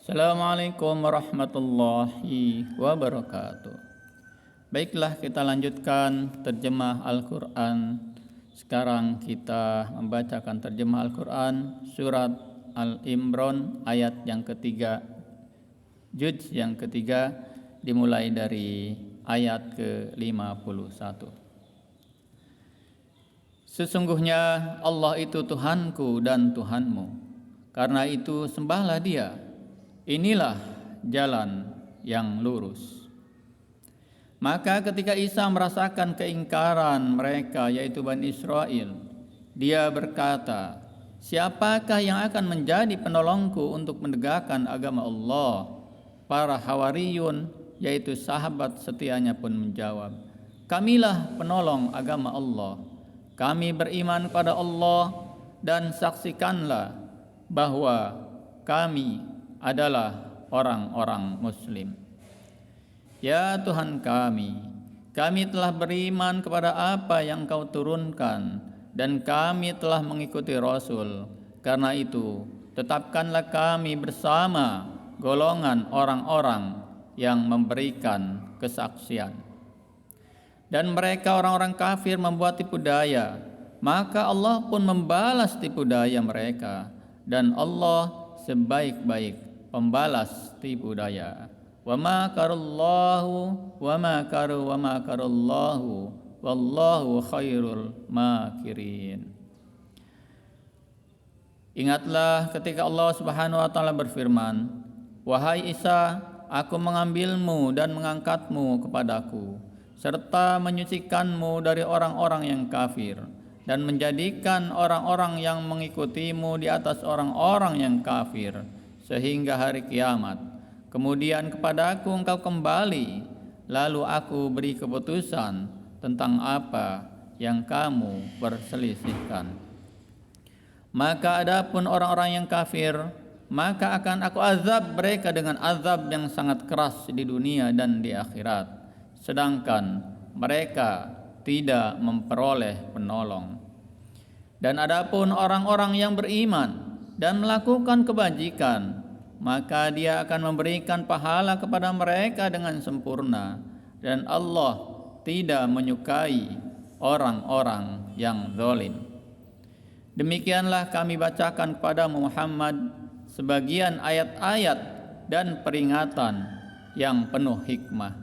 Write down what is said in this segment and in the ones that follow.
Assalamualaikum warahmatullahi wabarakatuh. Baiklah, kita lanjutkan terjemah Al-Quran. Sekarang kita membacakan terjemah Al-Quran surat Al-Imran ayat yang ketiga, juz yang ketiga, dimulai dari ayat ke-51. Sesungguhnya Allah itu Tuhanku dan Tuhanmu, karena itu sembahlah Dia. Inilah jalan yang lurus. Maka ketika Isa merasakan keingkaran mereka, yaitu Bani Israel, dia berkata, "Siapakah yang akan menjadi penolongku untuk menegakkan agama Allah?" Para Hawariyun, yaitu sahabat setianya, pun menjawab, "Kamilah penolong agama Allah. Kami beriman pada Allah dan saksikanlah bahwa kami adalah orang-orang Muslim. Ya Tuhan kami telah beriman kepada apa yang Kau turunkan dan kami telah mengikuti Rasul. Karena itu, tetapkanlah kami bersama golongan orang-orang yang memberikan kesaksian." Dan mereka orang-orang kafir membuat tipu daya, maka Allah pun membalas tipu daya mereka, dan Allah sebaik-baik pembalas tipu daya. Wa makarallahu wa makaru wa makarallahu wallahu khairul makirin. Ingatlah ketika Allah Subhanahu wa taala berfirman, "Wahai Isa, aku mengambilmu dan mengangkatmu kepadaku, serta menyucikanmu dari orang-orang yang kafir, dan menjadikan orang-orang yang mengikutimu di atas orang-orang yang kafir, sehingga hari kiamat. Kemudian kepadaku engkau kembali, lalu aku beri keputusan tentang apa yang kamu perselisihkan. Maka adapun orang-orang yang kafir, maka akan aku azab mereka dengan azab yang sangat keras di dunia dan di akhirat, sedangkan mereka tidak memperoleh penolong. Dan adapun orang-orang yang beriman dan melakukan kebajikan, maka Dia akan memberikan pahala kepada mereka dengan sempurna, dan Allah tidak menyukai orang-orang yang zalim. Demikianlah kami bacakan kepada Muhammad sebagian ayat-ayat dan peringatan yang penuh hikmah.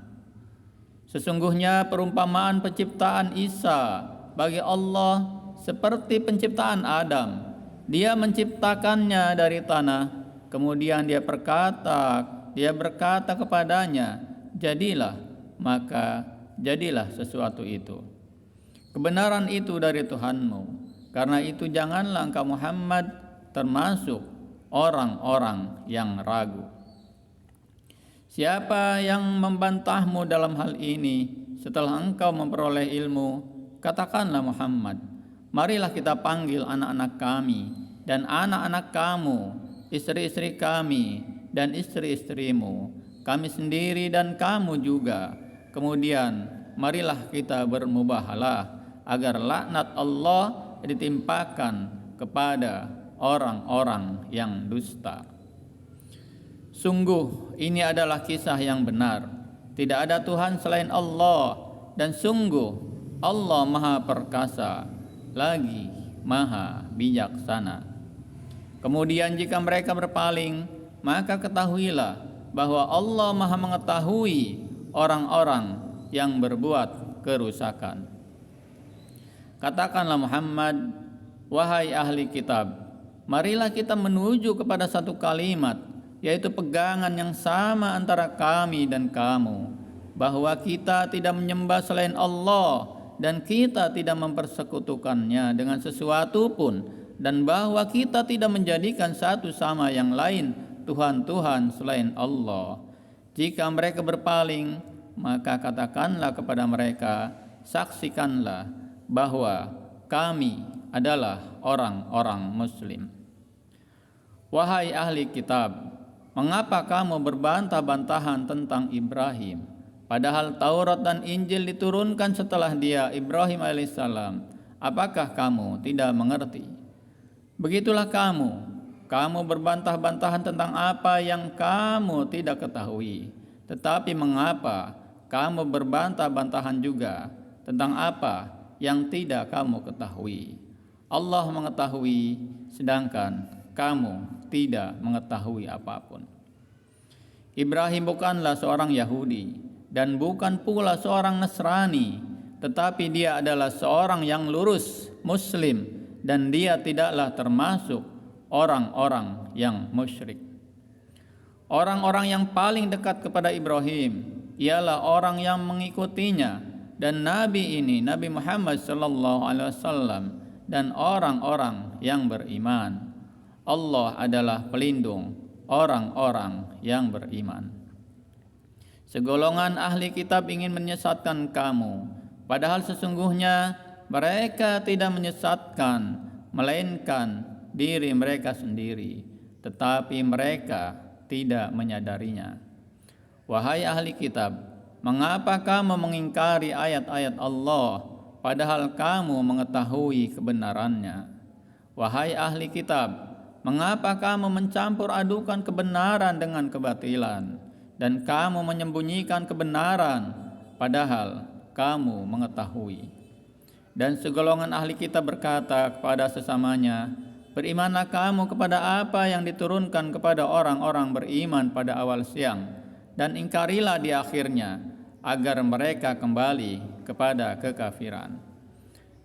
Sesungguhnya perumpamaan penciptaan Isa bagi Allah seperti penciptaan Adam. Dia menciptakannya dari tanah, kemudian dia berkata kepadanya, "Jadilah," maka jadilah sesuatu itu. Kebenaran itu dari Tuhanmu. Karena itu janganlah engkau Muhammad termasuk orang-orang yang ragu. Siapa yang membantahmu dalam hal ini setelah engkau memperoleh ilmu, katakanlah Muhammad, marilah kita panggil anak-anak kami dan anak-anak kamu, istri-istri kami dan istri-istrimu, kami sendiri dan kamu juga. Kemudian marilah kita bermubahalah agar laknat Allah ditimpakan kepada orang-orang yang dusta. Sungguh ini adalah kisah yang benar. Tidak ada Tuhan selain Allah, dan sungguh Allah Maha Perkasa lagi Maha Bijaksana. Kemudian jika mereka berpaling, maka ketahuilah bahwa Allah Maha mengetahui orang-orang yang berbuat kerusakan. Katakanlah Muhammad, wahai ahli kitab, marilah kita menuju kepada satu kalimat, yaitu pegangan yang sama antara kami dan kamu, bahwa kita tidak menyembah selain Allah dan kita tidak mempersekutukannya dengan sesuatu pun, dan bahwa kita tidak menjadikan satu sama yang lain Tuhan-Tuhan selain Allah. Jika mereka berpaling, maka katakanlah kepada mereka, saksikanlah bahwa kami adalah orang-orang Muslim. Wahai ahli kitab, mengapa kamu berbantah-bantahan tentang Ibrahim, padahal Taurat dan Injil diturunkan setelah dia, Ibrahim alaihissalam? Apakah kamu tidak mengerti? Begitulah kamu, kamu berbantah-bantahan tentang apa yang kamu tidak ketahui. Tetapi mengapa kamu berbantah-bantahan juga tentang apa yang tidak kamu ketahui? Allah mengetahui, sedangkan kamu tidak mengetahui apapun. Ibrahim bukanlah seorang Yahudi dan bukan pula seorang Nasrani, tetapi dia adalah seorang yang lurus, Muslim, dan dia tidaklah termasuk orang-orang yang musyrik. Orang-orang yang paling dekat kepada Ibrahim ialah orang yang mengikutinya, dan Nabi ini, Nabi Muhammad SAW, dan orang-orang yang beriman. Allah adalah pelindung orang-orang yang beriman. Segolongan ahli kitab ingin menyesatkan kamu, padahal sesungguhnya mereka tidak menyesatkan, melainkan diri mereka sendiri, tetapi mereka tidak menyadarinya. Wahai ahli kitab, mengapa kamu mengingkari ayat-ayat Allah, padahal kamu mengetahui kebenarannya? Wahai ahli kitab, mengapa kamu mencampur adukan kebenaran dengan kebatilan, dan kamu menyembunyikan kebenaran, padahal kamu mengetahui? Dan segolongan ahli kitab berkata kepada sesamanya, berimanlah kamu kepada apa yang diturunkan kepada orang-orang beriman pada awal siang, dan ingkarilah di akhirnya, agar mereka kembali kepada kekafiran.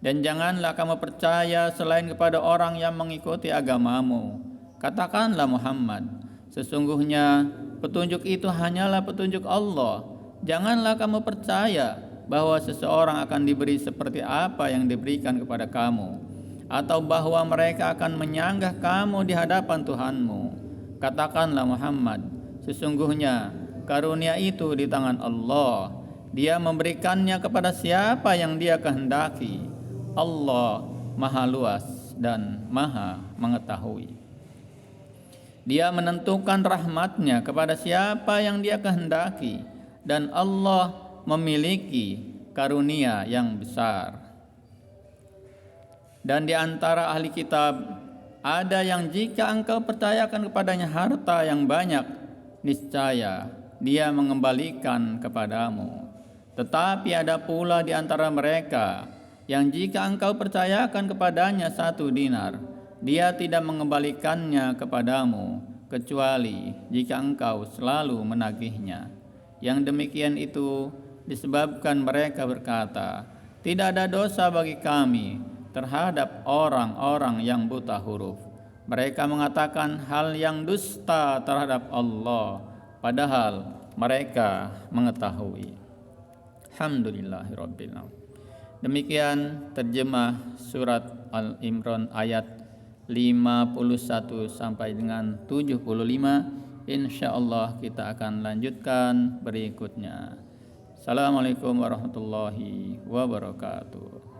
Dan janganlah kamu percaya selain kepada orang yang mengikuti agamamu. Katakanlah Muhammad, sesungguhnya petunjuk itu hanyalah petunjuk Allah. Janganlah kamu percaya bahwa seseorang akan diberi seperti apa yang diberikan kepada kamu, atau bahwa mereka akan menyanggah kamu di hadapan Tuhanmu. Katakanlah Muhammad, sesungguhnya karunia itu di tangan Allah. Dia memberikannya kepada siapa yang Dia kehendaki. Allah Maha Luas dan Maha Mengetahui. Dia menentukan rahmat-Nya kepada siapa yang Dia kehendaki, dan Allah memiliki karunia yang besar. Dan di antara ahli kitab ada yang jika engkau percayakan kepadanya harta yang banyak, niscaya dia mengembalikan kepadamu. Tetapi ada pula di antara mereka yang jika engkau percayakan kepadanya 1 dinar, dia tidak mengembalikannya kepadamu, kecuali jika engkau selalu menagihnya. Yang demikian itu disebabkan mereka berkata, tidak ada dosa bagi kami terhadap orang-orang yang buta huruf. Mereka mengatakan hal yang dusta terhadap Allah, padahal mereka mengetahui. Alhamdulillahirabbil alamin. Demikian terjemah surat Al-Imran ayat 51 sampai dengan 75. Insyaallah kita akan lanjutkan berikutnya. Assalamualaikum warahmatullahi wabarakatuh.